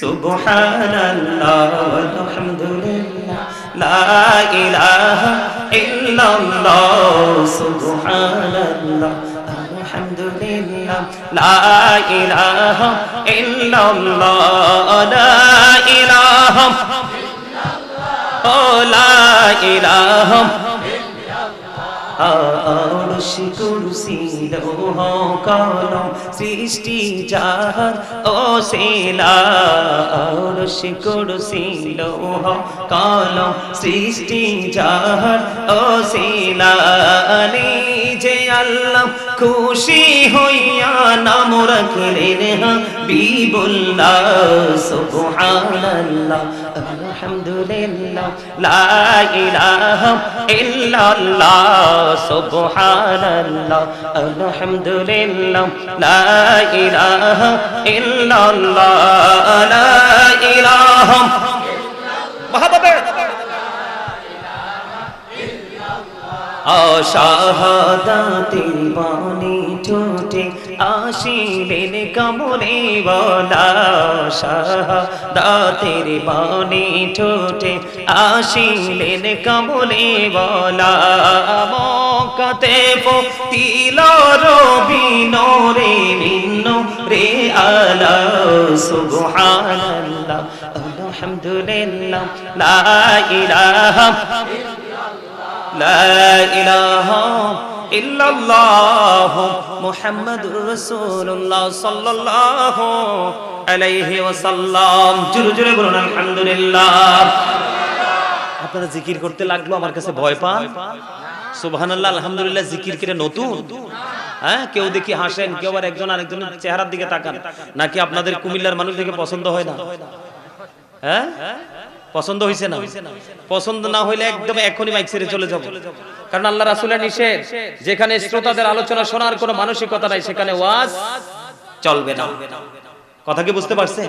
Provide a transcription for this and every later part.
সুবহানাল্লাহ আলহামদুলিল্লাহ লা ইলাহা ইল্লাল্লাহ সুবহানাল্লাহ আলহামদুলিল্লাহ লা ইলাহা ইল্লাল্লাহ লা ইলাহা ও লা ইলাহা আরশ কুরসি লৌহ কলম সৃষ্টি যাহার অসিলা আরশ কুরসি লৌহ কলম সৃষ্টি যাহার অসিলা নিজে আল্লাহ খুশি হইয়া নাম রাখলেন হাবিবুল্লাহ সুবহানাল্লাহ আলহামদুলিল্লাহ লা ইলাহা ইল্লাল্লাহ সুবহানাল্লাহ আলহামদুলিল্লাহ লা ইলাহা ইল্লাল্লাহ লা ইলাহা শাহাদাতের বাণী ঠোঁটে আসিলেন কামরে ওয়ালা শাহাদাতের বাণী ঠোঁটে আসিলেন কামরে ওয়ালা মক্কাতে পতিল রবি নূরে মিন্ন রে আলা সুবহানাল্লাহ আলহামদুলিল্লাহ লা ইলাহা লা ইলাহা ইল্লাল্লাহ মুহাম্মাদুর রাসূলুল্লাহ সাল্লাল্লাহু আলাইহি ওয়াসাল্লাম। জোরে জোরে বলুন আলহামদুলিল্লাহ। আপনারা জিকির করতে লাগলো, আমার কাছে ভয় পান? সুবহানাল্লাহ আলহামদুলিল্লাহ জিকির করে নতুন, হ্যাঁ? কেউ দেখি হাসেন, কেউ আবার একজন আরেকজনের চেহারার দিকে তাকান। নাকি আপনাদের কুমিল্লার মানুষ দেখে পছন্দ হয় না? হ্যাঁ, পছন্দ হইছে না? পছন্দ না হইলে একদম এখনই মাইক ছেড়ে চলে যাব, কারণ আল্লাহ রাসূলের নিষেধ। যেখানে শ্রোতাদের আলোচনা শোনার কোনো মানসিকতা নাই সেখানে ওয়াজ চলবে না। কথা কি বুঝতে পারছেন?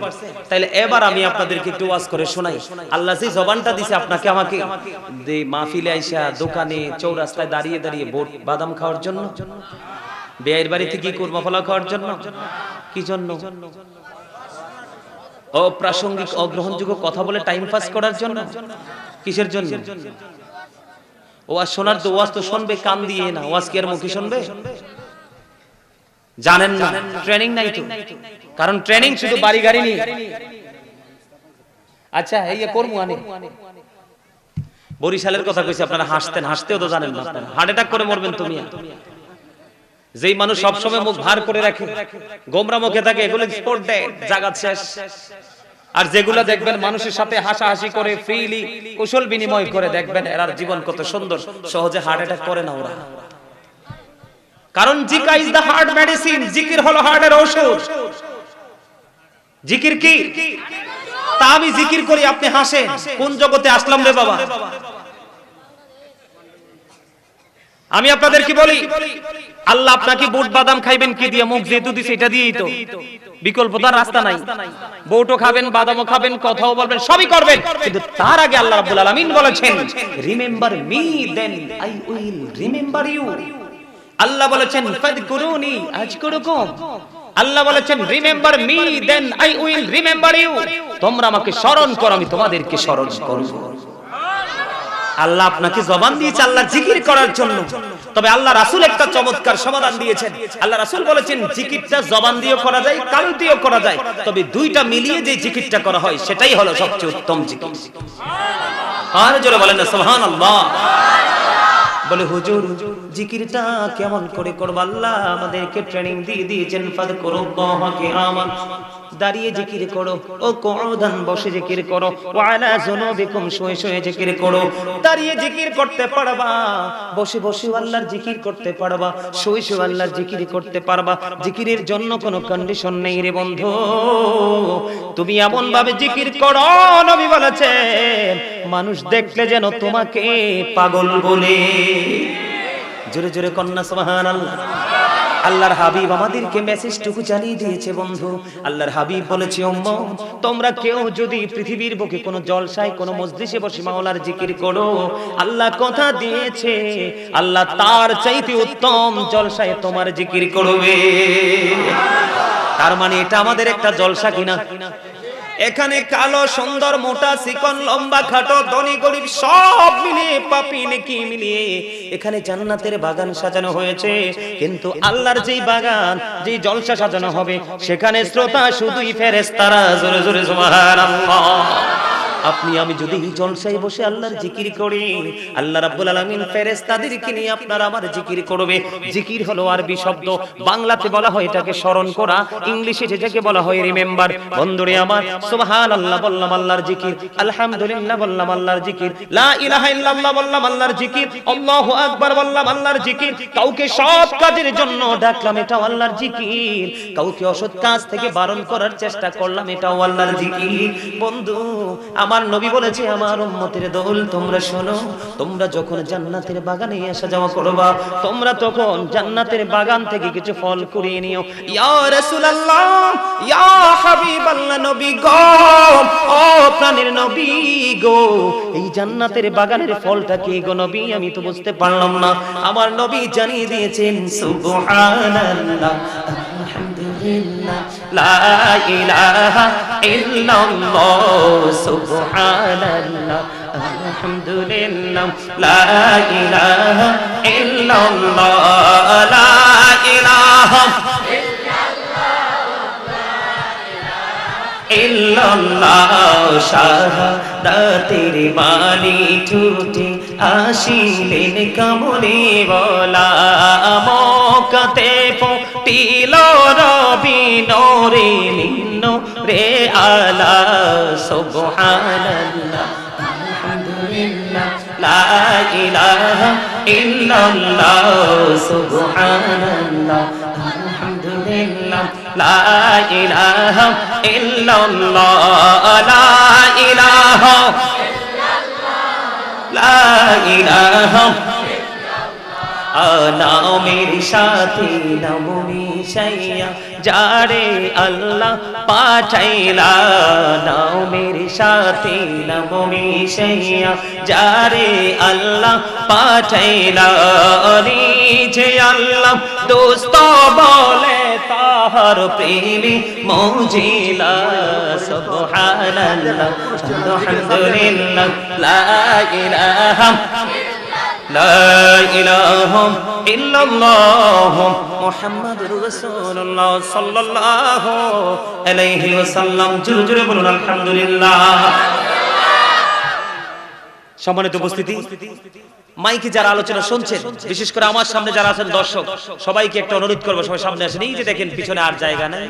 তাইলে এবার আমি আপনাদেরকে একটু ওয়াজ করে শোনাই। আল্লাহ যে জবানটা দিছে আপনাকে আমাকে, যে মাহফিলে আইসা দোকানে চৌরাস্তায় দাঁড়িয়ে দাঁড়িয়ে বোট বাদাম খাওয়ার জন্য, বেয়ের বাড়িতে কি কুরমা ফলা খাওয়ার জন্য, কি জন্য? অপ্রাসঙ্গিক অগ্রহণযোগ্য কথা বলে টাইম পাস করার জন্য? কিসের জন্য? ওয়াজ শোনার তো, ওয়াজ তো শুনবে কান দিয়ে না, ওয়াজ কি আর মুখে শুনবে? জানেন না ট্রেনিং নাই তো, কারণ ট্রেনিং শুধু বাড়ি গাড়ি নিয়ে। আচ্ছা এই যে করমু আনে বরিশালের কথা কইছি, আপনারা হাসতেন, হাসতেও তো জানেন না, আপনারা হার্ট অ্যাটাক করে মরবেন। তুমি যেই মানুষ সবসময় মুখ ভার করে রাখে, গোমরা মুখে থাকে, এগুলো স্পোর্ট দেয়, জাগাত শেষ। আর যেগুলো দেখবেন মানুষের সাথে হাসাহাসি করে, ফ্রিলি কুশল বিনিময় করে, দেখবেন এরার জীবন কত সুন্দর, সহজে হার্ট অ্যাটাক করে না ওরা। কারণ জিকির ইজ দ্য হার্ট মেডিসিন, জিকির হলো হার্টের ঔষধ। জিকির কি? তা আমি জিকির করি, আপনি হাসেন। কোন জগতে আসলাম রে বাবা? আমি আপনাদেরকে বলি, আল্লাহ আপনাকে বুট বাদাম খাইবেন কি দিয়ে? মুখ যেহেতু দিছে এটা দিয়েই তো, বিকল্প তার রাস্তা নাই। বুটও খাবেন, বাদামও খাবেন, কথাও বলবেন, সবই করবেন, কিন্তু তার আগে আল্লাহ রাব্বুল আলামিন বলেছেন remember me then I will remember you. আল্লাহ বলেছেন ফাযকুরুনি আযকুরুকুম। আল্লাহ বলেছেন remember me then I will remember you. তোমরা আমাকে স্মরণ করো, আমি তোমাদেরকে স্মরণ করব। আল্লাহ আপনাকে জবান দিয়েছে আল্লাহ জিকির করার জন্য, তবে আল্লাহ রাসূল একটা চমৎকার সমাধান দিয়েছেন। আল্লাহ রাসূল বলেছেন জিকিরটা জবান দিয়েও করা যায়, কান দিয়েও করা যায়, তবে দুইটা মিলিয়ে যে জিকিরটা করা হয় সেটাই হলো সবচেয়ে উত্তম জিকির। আর জোরে বলেন না সুবহানাল্লাহ। বলে হুজুর জিকিরটা কেমন করে করব? আল্লাহ আমাদেরকে ট্রেনিং দিয়ে দিয়েছেন, ফাযকুরুল্লাহ কিয়ামান, দাঁড়িয়ে জিকির করো, ও কুউদান বসে জিকির করো, ওয়া আলা যুনুবিকুম শুয়ে শুয়ে জিকির করো। দাঁড়িয়ে জিকির করতে পারবা, বসে বসে আল্লাহর জিকির করতে পারবা, শুয়ে শুয়ে আল্লাহর জিকির করতে পারবা। জিকিরের জন্য কোনো কন্ডিশন নেই রে বন্ধু, তুমি এমন ভাবে জিকির করো, নবী বলেছেন মানুষ দেখলে যেন তোমাকে পাগল বলে। জোরে জোরে কন্যা সুবহানাল্লাহ। আল্লাহর হাবিব আমাদেরকে মেসেজটুকু জানিয়ে দিয়েছে বন্ধু। আল্লাহর হাবিব বলেছে উম্মত, তোমরা কেউ যদি পৃথিবীর বুকে কোনো জলসায় কোনো মজলিসে বসে মাওলার জিকির করো, আল্লাহ কথা দিয়েছে আল্লাহ তার চাইতে উত্তম জলসায় তোমার জিকির করবে। তার মানে এটা আমাদের একটা জলসা কিনা? এখানে কালো সুন্দর মোটা চিকন লম্বা খাটো ধনী গরিব সব মিলিয়ে পাপী নেকি মিলিয়ে এখানে জান্নাতের বাগান সাজানো হয়েছে। কিন্তু আল্লাহর যেই বাগান যেই জলসা সাজানো হবে সেখানে শ্রোতা শুধুই ফেরেশতারা। জোরে জোরে সুবহানাল্লাহ। আপনি আমি যদি এই জলসায় বসে আল্লাহর জিকির করি, আল্লাহ রাব্বুল আলামিন ফেরেশতাদেরকে নিয়ে আপনার আমার জিকির করবে। জিকির হলো আরবি শব্দ, বাংলাতে বলা হয় এটাকে স্মরণ করা, ইংলিশে যেটাকে বলা হয় রিমেম্বার। বন্ধুরে আমার, সুবহানাল্লাহ বললাম আল্লাহর জিকির, আলহামদুলিল্লাহ বললাম আল্লাহর জিকির, লা ইলাহা ইল্লাল্লাহ বললাম আল্লাহর জিকির, আল্লাহু আকবার বললাম আল্লাহর জিকির। কাউকে সৎ কাজের জন্য ডাকলাম, এটাও আল্লাহর জিকির। কাউকে অসৎ কাজ থেকে বারণ করার চেষ্টা করলাম, এটাও আল্লাহর জিকির। বন্ধু আমার নবী বলেছে, আমার উম্মতের দল তোমরা শোনো, তোমরা যখন জান্নাতের বাগানে আসা যাওয়া করবা, তোমরা তখন জান্নাতের বাগান থেকে কিছু ফল কুড়িয়ে নিও। ইয়া রাসূলুল্লাহ, ইয়া হাবিবাল্লাহ, নবী গো, ও প্রাণের নবী গো, এই জান্নাতের বাগানের ফলটা কি গো নবী? আমি তো বুঝতে পারলাম না। আমার নবী জানিয়ে দিয়েছেন, সুবহানাল্লাহ, আলহামদুলিল্লাহ, লা ইলাহা ইল্লাল্লাহ, সুবহানাল্লাহ, আলহামদুলিল্লাহ, লা ইলাহা ইল্লাল্লাহ, লা ইলাহা ইল্লাল্লাহ, শাহাদাতের বাণী ছুটে আসিলেন কামনে বলা, মক্কাতে ফুটিল রবি নূরে মিন্ন রে আলা, সুবহানাল্লাহ, আলহামদুলিল্লাহ, লা ইলাহা ইল্লাল্লাহ, সুবহানাল্লাহ, আলহামদুলিল্লাহ, লা ইলাহা ইল্লাল্লাহ, লা ইলাহা লা ইলাহা নামের সাথে নাম মিশাইয়া যারে আল্লাহ পাঠাইলা, নামের সাথে নাম মিশাইয়া যারে আল্লাহ পাঠাইলা, যে আল্লাহ দোস্ত বলে তাহার প্রেমে মজিলা, সুবহানাল্লাহ, আলহামদুলিল্লাহ, লা ইলাহা লা ইলাহা ইল্লাল্লাহ, মুহাম্মাদুর রাসূলুল্লাহ সাল্লাল্লাহু আলাইহি ওয়াসাল্লাম। জোরে জোরে বলুন আলহামদুলিল্লাহ। সম্মানিত উপস্থিতি, মাইকে যারা আলোচনা শুনছেন, বিশেষ করে আমার সামনে যারা আছেন দর্শক, সবাইকে একটা অনুরোধ করবো, সবাই সামনে আসেন। এই যে দেখেন পিছনে আর জায়গা নেই,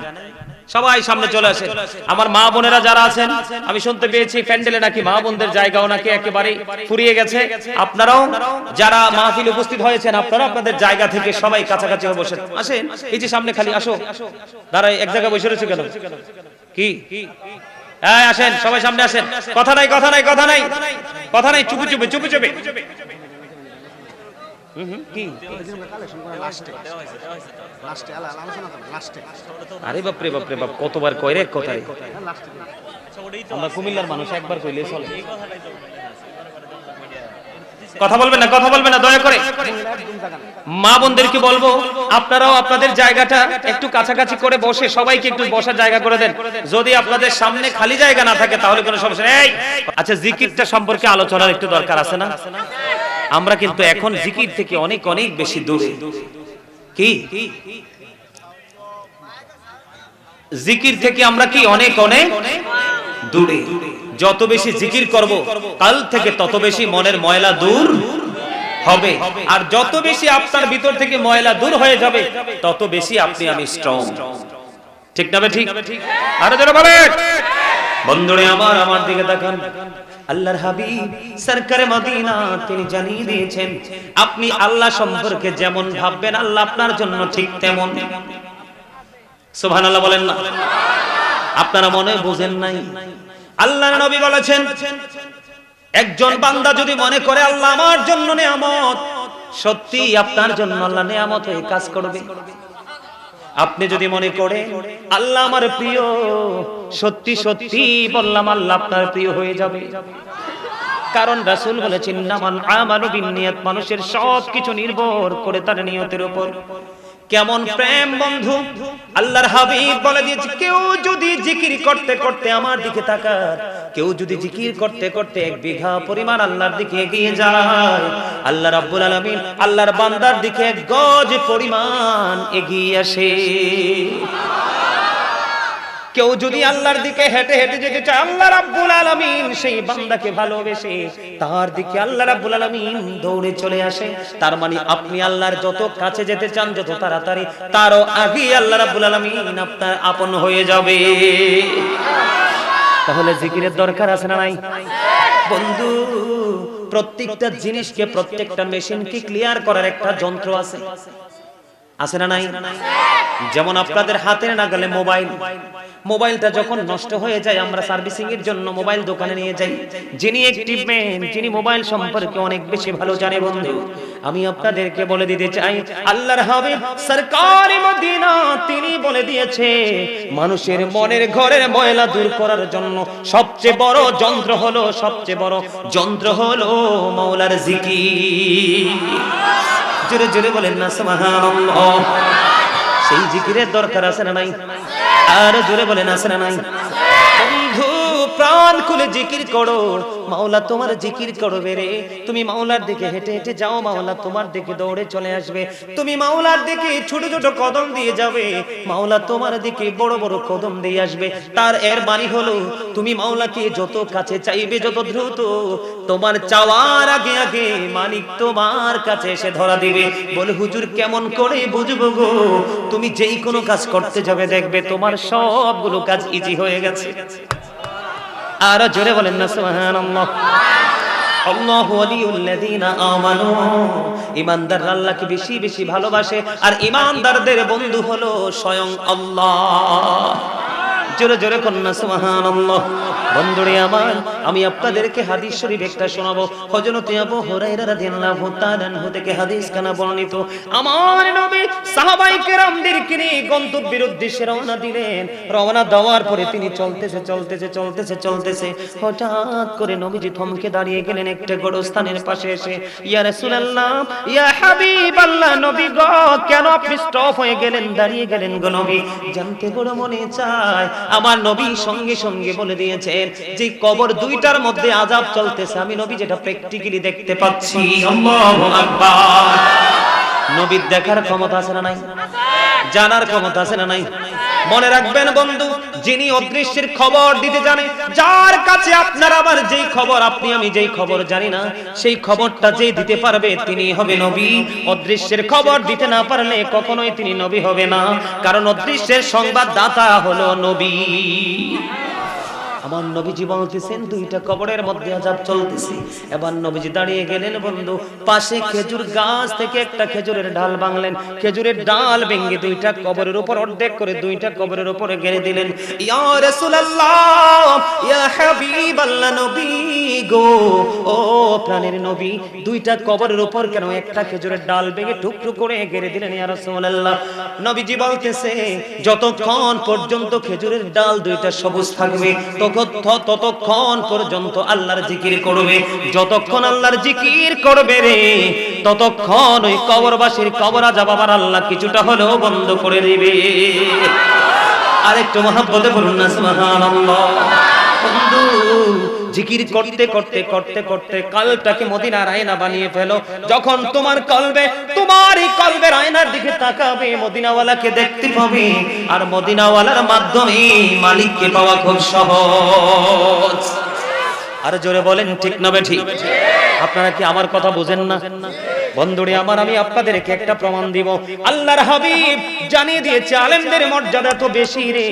সবাই সামনে চলে আসেন। আমার মা বোনেরা যারা আছেন, আমি শুনতে পেয়েছি প্যান্ডেলে নাকি মা বোনদের জায়গাও নাকি একেবারে ফুরিয়ে গেছে। আপনারাও যারা মাহফিল উপস্থিত হয়েছেন, আপনারা আপনাদের জায়গা থেকে সবাই কাছাকাছি হয়ে বসে আসেন। এই যে সামনে খালি আসো, দাঁড়াই এক জায়গায় বসে রয়েছে কেন? কি আসেন, সবাই সামনে আসেন। কথা নাই, কথা নাই, কথা নাই, কথা নাই, চুপে চুপে চুপে চুপে। আরে বাপরে বাপরে বাপ, কতবার কয় রে কথা। আমরা কুমিল্লার মানুষ, একবার কইলে চলে। কথা বলবেন না, কথা বলবেন না দয়া করে। মা বোনদেরকে বলবো, আপনারাও আপনাদের জায়গাটা একটু কাছাকাছি করে বসে সবাইকে একটু বসার জায়গা করে দেন। যদি আপনাদের সামনে খালি জায়গা না থাকে তাহলে কোনো সমস্যা নেই। আচ্ছা, জিকিরটা সম্পর্কে আলোচনার একটু দরকার আছে না? আমরা কিন্তু এখন জিকির থেকে অনেক অনেক বেশি দূরে। কি জিকির থেকে আমরা কি অনেক অনেক দূরে। যত বেশি জিকির করব, কাল থেকে তত বেশি মনের ময়লা দূর হবে। আর যত বেশি আপনার ভিতর থেকে ময়লা দূর হয়ে যাবে, তত বেশি আপনি আমি স্ট্রং। ঠিক না? ঠিক। আরো জোরে বলেন। বন্ধুরে আমার, আমার দিকে তাকান। আল্লাহর হাবিব সরকারে মদিনা তিনি জানিয়ে দিয়েছেন, আপনি আল্লাহ সম্পর্কে যেমন ভাববেন আল্লাহ আপনার জন্য ঠিক তেমন। সুবহানাল্লাহ বলেন না? আপনারা মনে বুঝেন নাই? আল্লাহর নবী বলেছেন, একজন বান্দা যদি মনে করে আল্লাহ আমার জন্য নিয়ামত, সত্যি আপনার জন্য আল্লাহ নিয়ামত হয়ে কাজ করবে। আপনি যদি মনে করেন আল্লাহ আমার প্রিয়, সত্যি সত্যি বললাম আল্লাহ আপনার প্রিয় হয়ে যাবে। কারণ রাসূল বলেছেন, নামান আমালু বিন্নিয়াত, মানুষের সব কিছু নির্ভর করে তার নিয়তের উপর। কেমন প্রেম বন্ধু, আল্লাহর হাবিব বলে দিয়েছে, কেউ যদি জিকির করতে করতে আমার দিকে তাকায়, কেউ যদি জিকির করতে করতে 1 বিঘা পরিমাণ আল্লাহর দিকে এগিয়ে যায়, আল্লাহ রাব্বুল আলামিন আল্লাহর বান্দার দিকে 1 গজ পরিমাণ এগিয়ে আসে। কেউ যদি আল্লাহর দিকে হেঁটে হেঁটে যেতে চায়, আল্লাহ রাব্বুল আলামিন সেই বান্দাকে ভালোবেসে তার দিকে আল্লাহ রাব্বুল আলামিন দৌড়ে চলে আসে। তার মানে আপনি আল্লাহর যত কাছে যেতে চান, যত তাড়াতাড়ি, তারও আগে আল্লাহ রাব্বুল আলামিন আপনার আপন হয়ে যাবে। তাহলে জিকিরের দরকার আছে না নাই বন্ধু? প্রত্যেকটা জিনিসকে, প্রত্যেকটা মেশিনকে ক্লিয়ার করার একটা যন্ত্র আছে, আছে না নাই? যেমন আপনাদের হাতের নাগালে মোবাইল, মোবাইলটা যখন নষ্ট হয়ে যায় আমরা সার্ভিসিং এর জন্য মোবাইল দোকানে নিয়ে যাই। যিনি অ্যাক্টিভ ম্যান, যিনি মোবাইল সম্পর্কে অনেক বেশি ভালো জানে বন্ধু, আমি আপনাদেরকে বলে দিতে চাই, আল্লাহর হাবিব সরকারে মদিনা তিনি বলে দিয়েছে, মানুষের মনের ঘরের ময়লা দূর করার জন্য সবচেয়ে বড় যন্ত্র হলো, সবচেয়ে বড় যন্ত্র হলো মাওলার জিকির। জোরে জোরে বলেন না সুবহানাল্লাহ। সেই জিকিরের দরকার আছে না নাই? আর জোরে বলেন আছে না নাই? বন্ধু প্রাণ খুলে জিকির করো, মাওলা তোমার জিকির করবে রে। তুমি মাওলার দিকে হেঁটে হেঁটে যাও, মাওলা তোমার দিকে দৌড়ে চলে আসবে। তুমি মাওলার দিকে ছোট ছোট কদম দিয়ে যাবে, মাওলা তোমার দিকে বড় বড় কদম দিয়ে আসবে। তার এর মানে হলো তুমি মাওলাকে যত কাছে চাইবে, যত দ্রুত, তোমার চাওয়ার আগে আগে মালিক তোমার কাছে এসে ধরা দিবে। বলে হুজুর কেমন করে বুঝবো গো? তুমি যেই কোনো কাজ করতে যাবে দেখবে তোমার সবগুলো কাজ ইজি হয়ে গেছে। আর জোরে বলেন না সুবহানাল্লাহ। আল্লাহু ওয়ালিউল্লাযিনা আমানু, ঈমানদার আল্লাহকে বেশি বেশি ভালোবাসে, আর ঈমানদারদের বন্ধু হলো স্বয়ং আল্লাহ। জোরে জোরে কন্যা সুবহানাল্লাহ। বন্ধুরে আমার, আমি আপনাদেরকে হাদিস শরীফ একটা শোনাবো। হযরত আবু হুরায়রা রাদিয়াল্লাহু তাআলা আনহু থেকে হাদিস কানা বর্ণিত। আমার নবী সাহাবায়ে কেরামদেরকে নিয়ে গন্তব্যের উদ্দেশ্যে রওনা দিলেন। রওনা দেওয়ার পরে তিনি চলতেছে, হঠাৎ করে নবীজি থমকে দাঁড়িয়ে গেলেন একটা গোরস্থানের পাশে এসে। ইয়া রাসূলুল্লাহ, ইয়া হাবিবাল্লাহ, নবী গো, কেন আপনি স্টপ হয়ে গেলেন, দাঁড়িয়ে গেলেন গো নবী? জানতে বড় মনে চায়। আমার নবী সঙ্গে সঙ্গে বলে দিয়েছেন যে কবর দুইটার মধ্যে আযাব চলতেছে, আমি নবী যেটা প্র্যাকটিক্যালি দেখতে পাচ্ছি। আল্লাহু আকবার। নবীর দেখার ক্ষমতা আছে না নাই? জানার ক্ষমতা আছে না নাই? মনে রাখবেন বন্ধু, যিনি অদৃশ্যের খবর দিতে জানে, যার কাছে আপনার আমার যেই খবর, আপনি আমি যেই খবর জানি না, সেই খবরটা যে দিতে পারবে তিনি হবে নবী। অদৃশ্যের খবর দিতে না পারলে কখনোই তিনি নবী হবে না, কারণ অদৃশ্যের সংবাদদাতা হলো নবী। আমার নবীজি বলতেছেন দুইটা কবরের মধ্যে আযাব চলতেছে। এবার নবীজি দাঁড়িয়ে গেলেন বন্ধু, পাশে খেজুর গাছ থেকে একটা খেজুরের ডাল ভাঙলেন, খেজুরের ডাল ভেঙে দুইটা কবরের উপর অর্ধেক করে দুইটা কবরের উপরে গেড়ে দিলেন। ইয়া রাসূলুল্লাহ, ইয়া হাবিবাল্লাহ, নবী গো, ও প্রাণের নবী, দুইটা কবরের উপর কেন একটা খেজুরের ডাল ভেঙে টুকরো করে গেড়ে দিলেন ইয়া রাসূলুল্লাহ? নবীজি বলতেছে যতক্ষণ পর্যন্ত খেজুরের ডাল দুইটা সবুজ থাকবে ততক্ষণ পর্যন্ত আল্লাহর জিকির করবে। যতক্ষণ আল্লাহর জিকির করবে রে, ততক্ষণ ওই কবরবাসীর কবর আযাব আবার আল্লাহ কিছুটা হলেও বন্ধ করে দিবে। আরেকটু মহব্বতে বলুন না সুবহানাল্লাহ। বন্ধু জিকির করতে করতে করতে করতে কলবটাকে মদিনার আয়না বানিয়ে ফেলো। যখন তোমার কলবে, তোমার এই কলবের আয়নার দিকে তাকাবে, মদিনাওয়ালাকে দেখতে পাবে, আর মদিনাওয়ালার মাধ্যমে মালিককে পাওয়া খুব সহজ। আর জোরে বলেন ঠিক না বেঠিক? আপনারা কি আমার কথা বুঝেন না? বন্ধুরে আমার, আমি আপনাদেরকে একটা প্রমাণ দিব। আল্লাহর হাবিব জানিয়ে দিয়েছে আলেমদের মর্যাদা তো বেশি রে।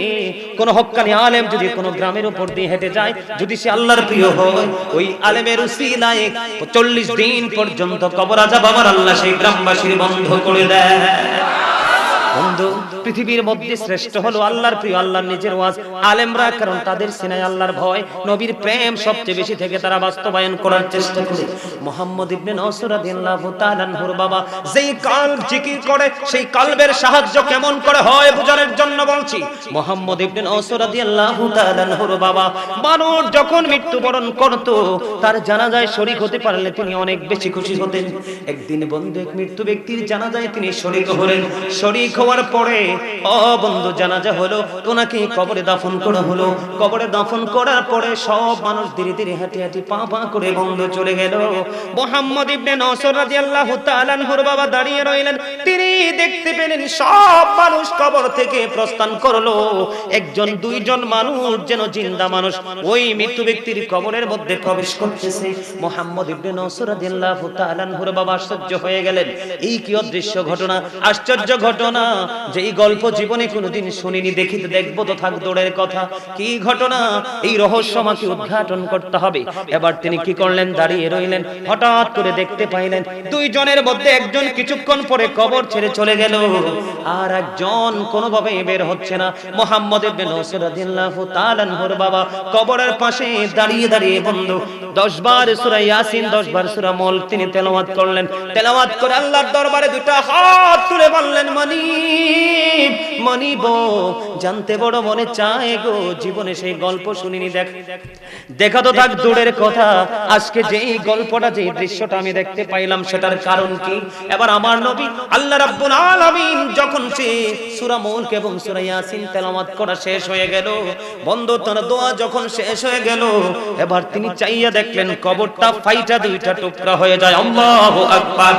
কোন হক্কানি আলেম যদি কোন গ্রামের উপর দিয়ে হেঁটে যায়, যদি সে আল্লাহর প্রিয় হয়, ওই আলেমের উসিলায় 40 দিন পর্যন্ত কবর আযাব আমার আল্লাহ সেই গ্রামবাসীর বন্ধ করে দেয়। বন্ধু পৃথিবীর মধ্যে শ্রেষ্ঠ হলো আল্লাহর প্রিয়, আল্লাহর নিজের ওয়াজ আলেমরা, কারণ তাদের সিনায় আল্লাহর ভয়, নবীর প্রেম সবচেয়ে বেশি থেকে তারা বাস্তবায়ন করার চেষ্টা করে। মুহাম্মদ ইবনে নসর রাদিয়াল্লাহু তাআলা আনহুর বাবা যেই কলব জিকির করে, সেই কলবের সাহায্য কেমন করে হয় বোঝানোর জন্য বলছি। মুহাম্মদ ইবনে নসর রাদিয়াল্লাহু তাআলা আনহুর বাবা মানুষ যখন মৃত্যুবরণ করত, তার জানাজায় শরীক হতে পারলে তিনি অনেক বেশি খুশি হতেন। একদিন বন্ধু এক মৃত্যু ব্যক্তির জানাজায় তিনি শরীক হলেন। শরীক হওয়ার পরে বন্ধু জানাজা হলো, ওনাকে কবরে দাফন করা হলো। কবরে দাফন করার পরে সব মানুষ ধীরে ধীরে হাঁটি হাঁটি পা পা করে বন্ধু চলে গেল। মুহাম্মদ ইবনে নসর রাদিয়াল্লাহু তাআলা আনহুর বাবা দাঁড়িয়ে রইলেন। তিনি দেখতে পেলেন সব মানুষ কবর থেকে প্রস্থান করলো। একজন দুইজন মানুষ যেন জিন্দা মানুষ ওই মৃত্যু ব্যক্তির কবরের মধ্যে প্রবেশ করতেছে। মুহাম্মদ ইবনে নসর রাদিয়াল্লাহু তাআলা আনহুর বাবা আশ্চর্য হয়ে গেলেন। এই কি অদৃশ্য ঘটনা, আশ্চর্য ঘটনা, যেই গল্প জীবনে কোনোদিন শুনিনি, দেখিতে দেখবো তো থাক দূরের কথা। কি ঘটনা, এই রহস্য আমাকে উদ্ঘাটন করতে হবে। এবার তিনি কি করলেন, দাঁড়িয়ে রইলেন। হঠাৎ করে দেখতে পাইলেন দুইজনের মধ্যে একজন কিছুক্ষণ পরে কবর ছেড়ে চলে গেল, আর একজন কোনোভাবে বের হচ্ছে না। মুহাম্মদ ইবনে নসর রাদিয়াল্লাহু তাআলা আনহুর বাবা কবরের পাশে দাঁড়িয়ে দাঁড়িয়ে বন্ধু 10 বার সূরা ইয়াসিন, 10 বার সূরা মুলক তিনি তেলাওয়াত করলেন। তেলাওয়াত করে আল্লাহর দরবারে দুটো হাত তুলে বললেন, মানিব মানিব, জানতে বড় মনে চায় গো, জীবনে সেই গল্প শুনিনি। দেখা তো থাক দূরের কথা, আজকে যেই গল্পটা, যেই দৃশ্যটা আমি দেখতে পাইলাম সেটার কারণ কি? এবার আমার নবী আল্লাহ রাব্বুল আলামিন যখন সে সূরা মুলক এবং সূরা ইয়াসিন তেলাওয়াত করা শেষ হয়ে গেল, বন্ধু তার দোয়া যখন শেষ হয়ে গেল, এবার তিনি চাইয়া দেখলেন কবরটা ফাইটা দুইটা টুকরা হয়ে যায়। আল্লাহু আকবার।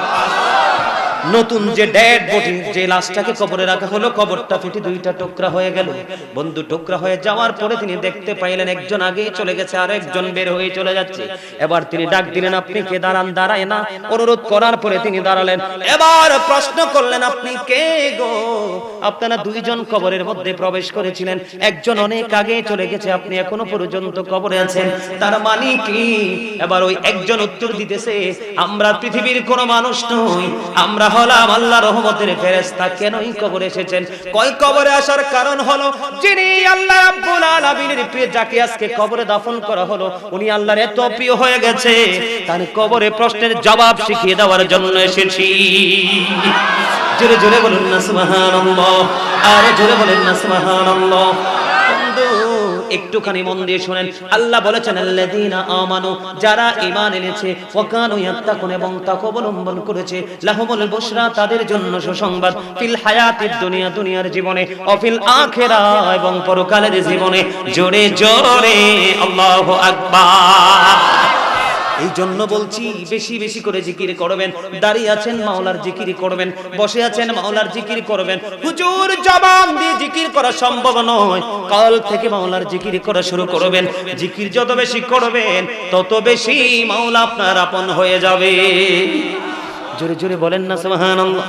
নতুন যে ডেড বডি, যে লাশটাকে কবরে রাখা হলো, কবরটা ফেটে দুইটা টুকরা হয়ে গেল। বন্ধু টুকরা হয়ে যাওয়ার পরে তিনি দেখতে পাইলেন একজন আগেই চলে গেছে আর একজন বের হয়ে চলে যাচ্ছে। এবার তিনি ডাক দিলেন, আপনি কে? দাঁড়ান। দাঁড়ায় না। অনুরোধ করার পরে তিনি দাঁড়ালেন। এবার প্রশ্ন করলেন, আপনি কে গো? আপনারা দুইজন কবরের মধ্যে প্রবেশ করেছিলেন, একজন অনেক আগে চলে গেছে, আপনি এখনো পর্যন্ত কবরে আছেন, তার মানে কি? এবার ওই একজন উত্তর দিতেছে, আমরা পৃথিবীর কোনো মানুষ নই, আমরা হলাম আল্লাহর রহমতের ফেরেশতা। কেনই কবরে এসেছেন? কয় কবরে আসার কারণ হলো, যিনি আল্লাহ রাব্বুল আলামিনের প্রিয়, যাকে আজকে কবরে দাফন করা হলো, উনি আল্লাহর এত প্রিয় হয়ে গেছে, তার কবরে প্রশ্নের জবাব শিখিয়ে দেওয়ার জন্য এসেছি। জোরে জোরে বলুন না সুবহানাল্লাহ, আর জোরে বলেন না সুবহানাল্লাহ। একটুখানি মন দিয়ে শুনেন, আল্লাহ বলেছেন আল্লাযীনা আমানু, যারা ঈমান এনেছে, ওয়া কানু ইয়াত্তাকুন, এবং তাকওয়া অবলম্বন করেছে, লাহুমুল বুশরা, তাদের জন্য সুসংবাদ, ফিল হায়াতিদ দুনিয়া, দুনিয়ার জীবনে, ও ফিল আখিরাহ, এবং পরকালের জীবনে। জোরে জোরে আল্লাহু আকবার। এই জন্য বলছি বেশি বেশি করে জিকির করবেন। দাঁড়িয়ে আছেন মাওলার জিকির করবেন, বসে আছেন মাওলার জিকির করবেন। হুজুর জবান দিয়ে জিকির করা সম্ভব নয়, কাল থেকে মাওলার জিকির করা শুরু করবেন। জিকির যত বেশি করবেন তত বেশি মাওলা আপনার আপন হয়ে যাবে। জোরে জোরে বলেন না সুবহানাল্লাহ,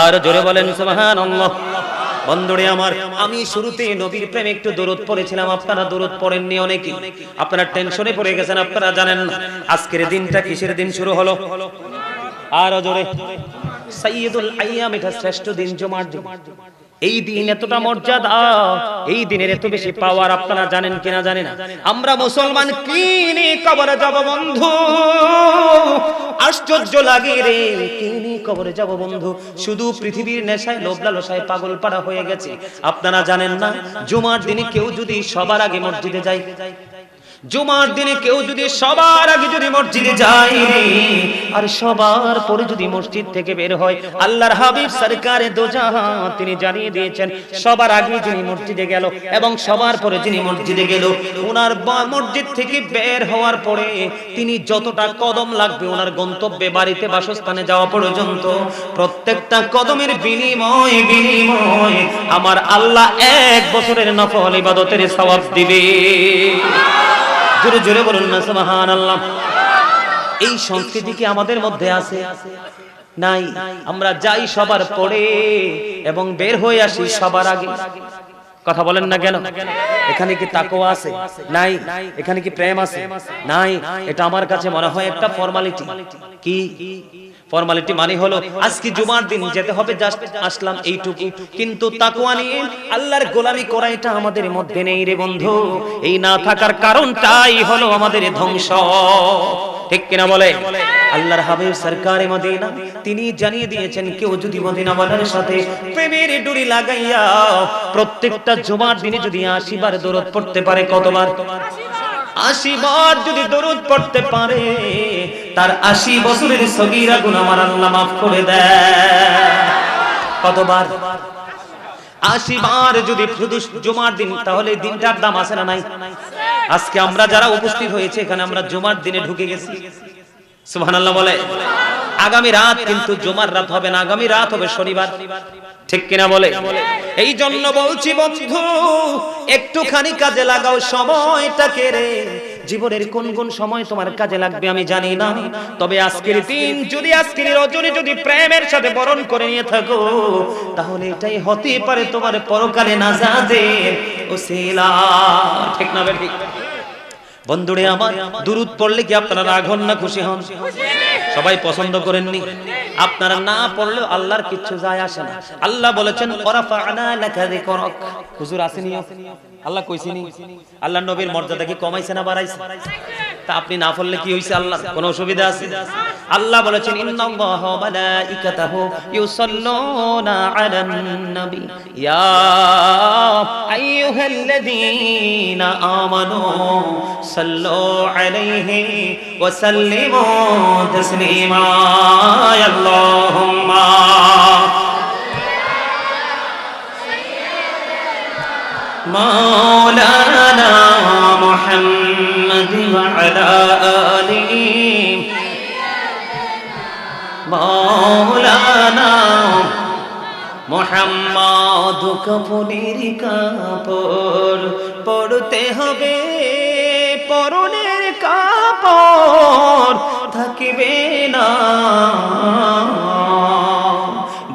আর জোরে বলেন সুবহানাল্লাহ। বন্ধুরে আমার, আমি শুরুতে নবীর প্রেমে একটু দরুদ পড়েছিলাম, আপনারা দরুদ পড়েননি অনেকেই, আপনারা টেনশনে পড়ে গেছেন, আপনারা জানেন না আজকের দিনটা কিসের দিন শুরু হলো। আর জোরে, সাইয়্যিদুল আইয়াম, এটা শ্রেষ্ঠ দিন, জুমার দিন। এই দিন এতটা মর্যাদা, এই দিনের এত বেশি পাওয়ার আপনারা জানেন কিনা জানেন না। আমরা মুসলমান কি নিয়ে কবরে যাব বন্ধু? আশ্চর্য লাগে রে, কি নিয়ে কবরে যাব বন্ধু? শুধু পৃথিবীর নেশায়, লোভ লালসায় পাগল পাড়া হয়ে গেছে। আপনারা জানেন না, জুমার দিনে কেউ যদি সবার আগে মসজিদে যায়, জুমার দিনে কেউ যদি সবার আগে যদি মসজিদে যায় আর সবার পরে যদি মসজিদ থেকে বের হয়, আল্লাহর হাবিব সরকারে দো জাহান তিনি জানিয়ে দিয়েছেন, সবার আগে যিনি মসজিদে গেল এবং সবার পরে যিনি মসজিদে গেল, ওনার মসজিদ থেকে বের হওয়ার পরে তিনি যতটা কদম লাগবে ওনার গন্তব্যে, বাড়িতে, বাসস্থানে যাওয়া পর্যন্ত, প্রত্যেকটা কদমের বিনিময় আমার আল্লাহ 1 বছরের নফল ইবাদতের সওয়াব দিবে। জোরে জোরে বলুন না সুবহানাল্লাহ। এই সংস্কৃতি কি আমাদের মধ্যে আছে? নাই। আমরা যাই সবার পরে এবং বের হয়ে আসি সবার আগে। কথা বলেন না কেন? এখানে কি তাকওয়া আছে? নাই। এখানে কি প্রেম আছে? নাই। এটা আমার কাছে মনে হয় একটা ফর্মালিটি। কি ফর্মালিটি মানে হলো আজকে জুমার দিন যেতে হবে, জাস্ট আসলাম এইটুকু, কিন্তু তাকওয়া নিয়ে আল্লাহর গোলামি করা এটা আমাদের মধ্যে নেই রে বন্ধু। এই না থাকার কারণটাই হলো আমাদের ধ্বংস, ঠিক কিনা বলে? আল্লাহর হাবিব সরকারে মদিনা তিনি জানিয়ে দিয়েছেন, কেউ যদি মদিনাওয়ালার সাথে প্রেমের ডুরি লাগাইয়া প্রত্যেকটা জুমার দিনে যদি 80 বার দরুদ পড়তে পারে, কতবার? 80 বার যদি দরুদ পড়তে পারে, তার 80 বছরের সগীরা গুনাহ আমার আল্লাহ মাফ করে দেয়। কতবার? 80 বার যদি শুধু জুমার দিন, তাহলে দিনটার দাম আছে না নাই? আজকে আমরা যারা উপস্থিত হয়েছে এখানে, আমরা জুমার দিনে ঢুকে গেছি, সুবহানাল্লাহ বলে। আগামী রাত কিন্তু জুমার রাত হবে না, আগামী রাত হবে শনিবার, ঠিক কিনা বলে? এই জন্য বলছি বন্ধু, একটুখানি কাজে লাগাও সময়টাকে রে। জীবনের কোন কোন সময় তোমার কাজে লাগবে আমি জানি না, তবে আজকের দিন যদি, আজকের রজনী যদি প্রেমের সাথে বরণ করে নিয়ে থাকো, তাহলে এটাই হতে পারে তোমার পরকালে নাজাতের ওসিলা, ঠিক না বেঠি? বন্ধুরে আমার, দুরূদ পড়লে কি আপনারা রাগ হন না খুশি হন? সবাই পছন্দ করেননি? আপনারা না পড়লেও আল্লাহর কিচ্ছু যায় আসে না। আল্লাহ বলেছেন ওয়ারাফা'না লাকা যিকরাক। হুজুর আসেনি? আল্লাহ কইছেনি? আল্লাহ নবীর মর্যাদা কি কমাইছে না বাড়াইছে? তা আপনি না পড়লে কি হইছে? আল্লাহ কোনো অসুবিধা আছে? আল্লাহ বলেছেন ইন্নাল্লাহা ওয়া মালাইকাতাহু ইউসাল্লুনা আলান নবী ইয়া আইয়ুহাল্লাযীনা আমানু সাল্লু আলাইহি ওয়া সাল্লিমু তাসলিমা। আল্লাহুম্মা মাওলানা মুহাম্মদ ওয়া আলা আলিহি মাওলানা মুহাম্মদ। কাফনের কাপড় পরতে হবে, পরনের কাপড় থাকবে না।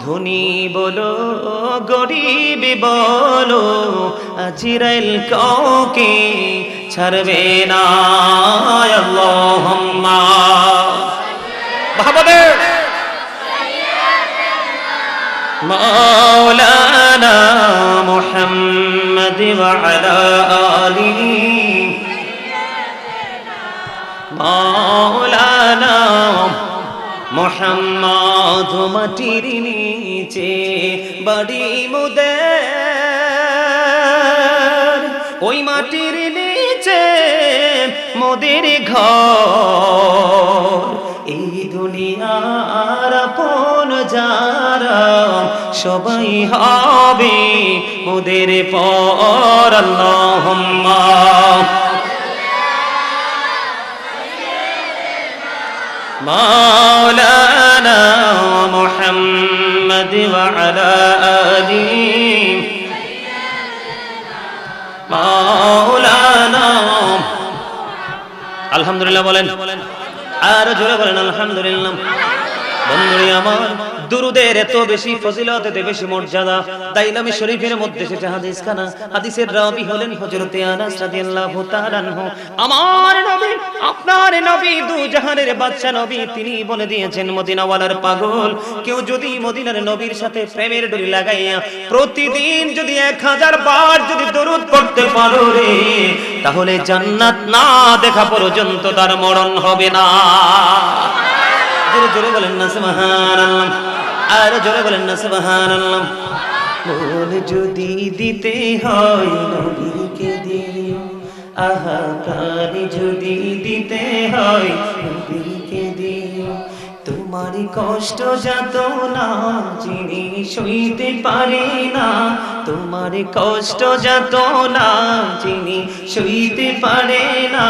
ধনী বলো গরিব বলো, আজরাইল কাউকে ছাড়বে না। আল্লাহুম্মা বাহাবাদে মাওলানা মুহাম্মদ ওয়া আলা আলিহি মাওলানা মুহাম্মদ। মাটির নিচে বাড়ি মোদের, ওই মাটির নিচে মোদের ঘর। এই দুনিয়ার আপন যারা সবাই হবে মোদের পর। আল্লাহুম্মা মাওলানা মুহাম্মদ ওয়া আলা আলিহি মাওলানা। আলহামদুলিল্লাহ বলেন, আর জোরে বলেন আলহামদুলিল্লাহ। বন্ধুরা আমার, দুরুদের এত বেশি ফজিলত, এত বেশি মর্যাদা। দাইলামি শরীফের মধ্যে সেটা হাদিস খানা, হাদিসের রাবি হলেন হযরতে আনাস রাদিয়াল্লাহু তাআলা আনহু। আমার নবী, আপনার নবী, দু জাহানের বাদশা নবী, তিনি বলে দিয়েছেন মদিনাওয়ালার পাগল কেউ যদি মদিনার নবীর সাথে প্রেমের ডুরি লাগাইয়া প্রতিদিন যদি 1000 বার যদি দরুদ পড়তে পারো রে, তাহলে জান্নাত না দেখা পর্যন্ত তার মরণ হবে না। জোরে জোরে বলেন না সুবহানাল্লাহ, আর জোরে বলেন না সুবহানাল্লাহ। মন যদি দিতে হয় নবীকে দিও, আহা প্রাণ যদি দিতে হয় নবীকে দিও। তোমার কষ্ট যাতনা যিনি সইতে পারে না, তোমার কষ্ট যাতনা যিনি সইতে পারে না,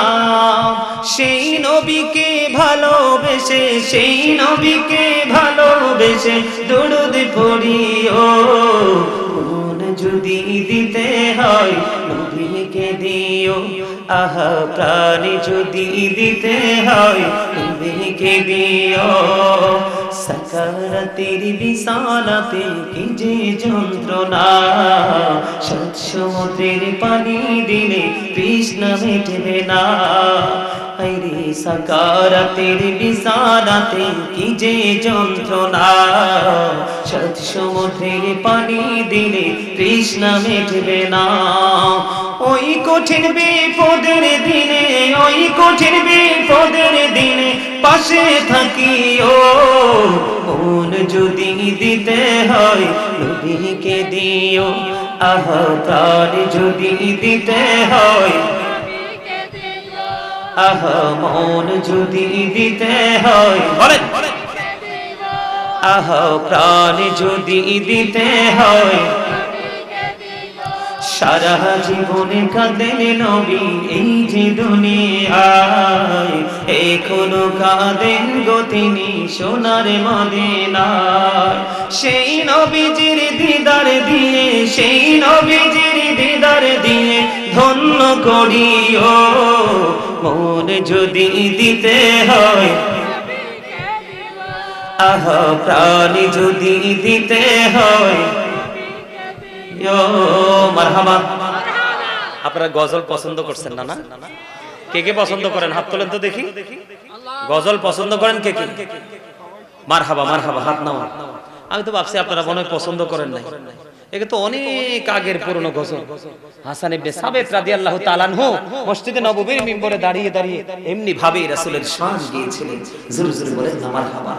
সেই নবীকে ভালোবেসে, সেই নবীকে ভালোবেসে দরুদ পড়িও। মন যদি দিতে হয় নবীকে দিও, আহা প্রাণ যদি দিতে হয় নবীকে দিও। সাকারাতের বিছানাতে কি যে যন্ত্রণা, সাত সমুদ্রের পানি দিলে তৃষ্ণা মেটবে না। আইরে সাকারাতের বিছানাতে কি যে যন্ত্রণা, সাত সমুদ্রের পানি দিলে তৃষ্ণা মিটবে না। ওই কঠিন বিপদের দিনে, ওই কঠিন বিপদের দিনে পাশে থাকিও, মন যদি দিতে হয় নবীকে দিও। আহা প্রাণ যদি দিতে হয়, আহা মন যদি দিতে হয়, বলেন আহা প্রাণ যদি দিতে হয়, সারা জীবনে কাঁদেন নবী এই যে দুনিয়ায়, এখনো কাঁদেন গো তিনি সোনার মদিনায়। সেই নবীজির দিদার দিয়ে, সেই নবীজির দিদার দিয়ে ধন্য করিও, মন যদি দিতে হয়, আহা প্রাণ যদি দিতে হয়। মারহাবা। আপনারা গজল পছন্দ করছেন না? না, কে কে পছন্দ করেন হাত তোলেন তো দেখি। গজল পছন্দ করেন কে কে? মারহাবা মারহাবা, হাত নাও। আমি তো ভাবছি আপনারা মনে হয় পছন্দ করেন নাই। একে তো অনেক আগের পুরনো গজল। হাসান ইবনে সাবিত রাদিয়াল্লাহু তাআলা আনহু মসজিদে নববীর মিম্বরে দাঁড়িয়ে দাঁড়িয়ে এমনি ভাবে রাসূলের শান গিয়েছিলেন। জোরে জোরে বলেন না মারহাবা।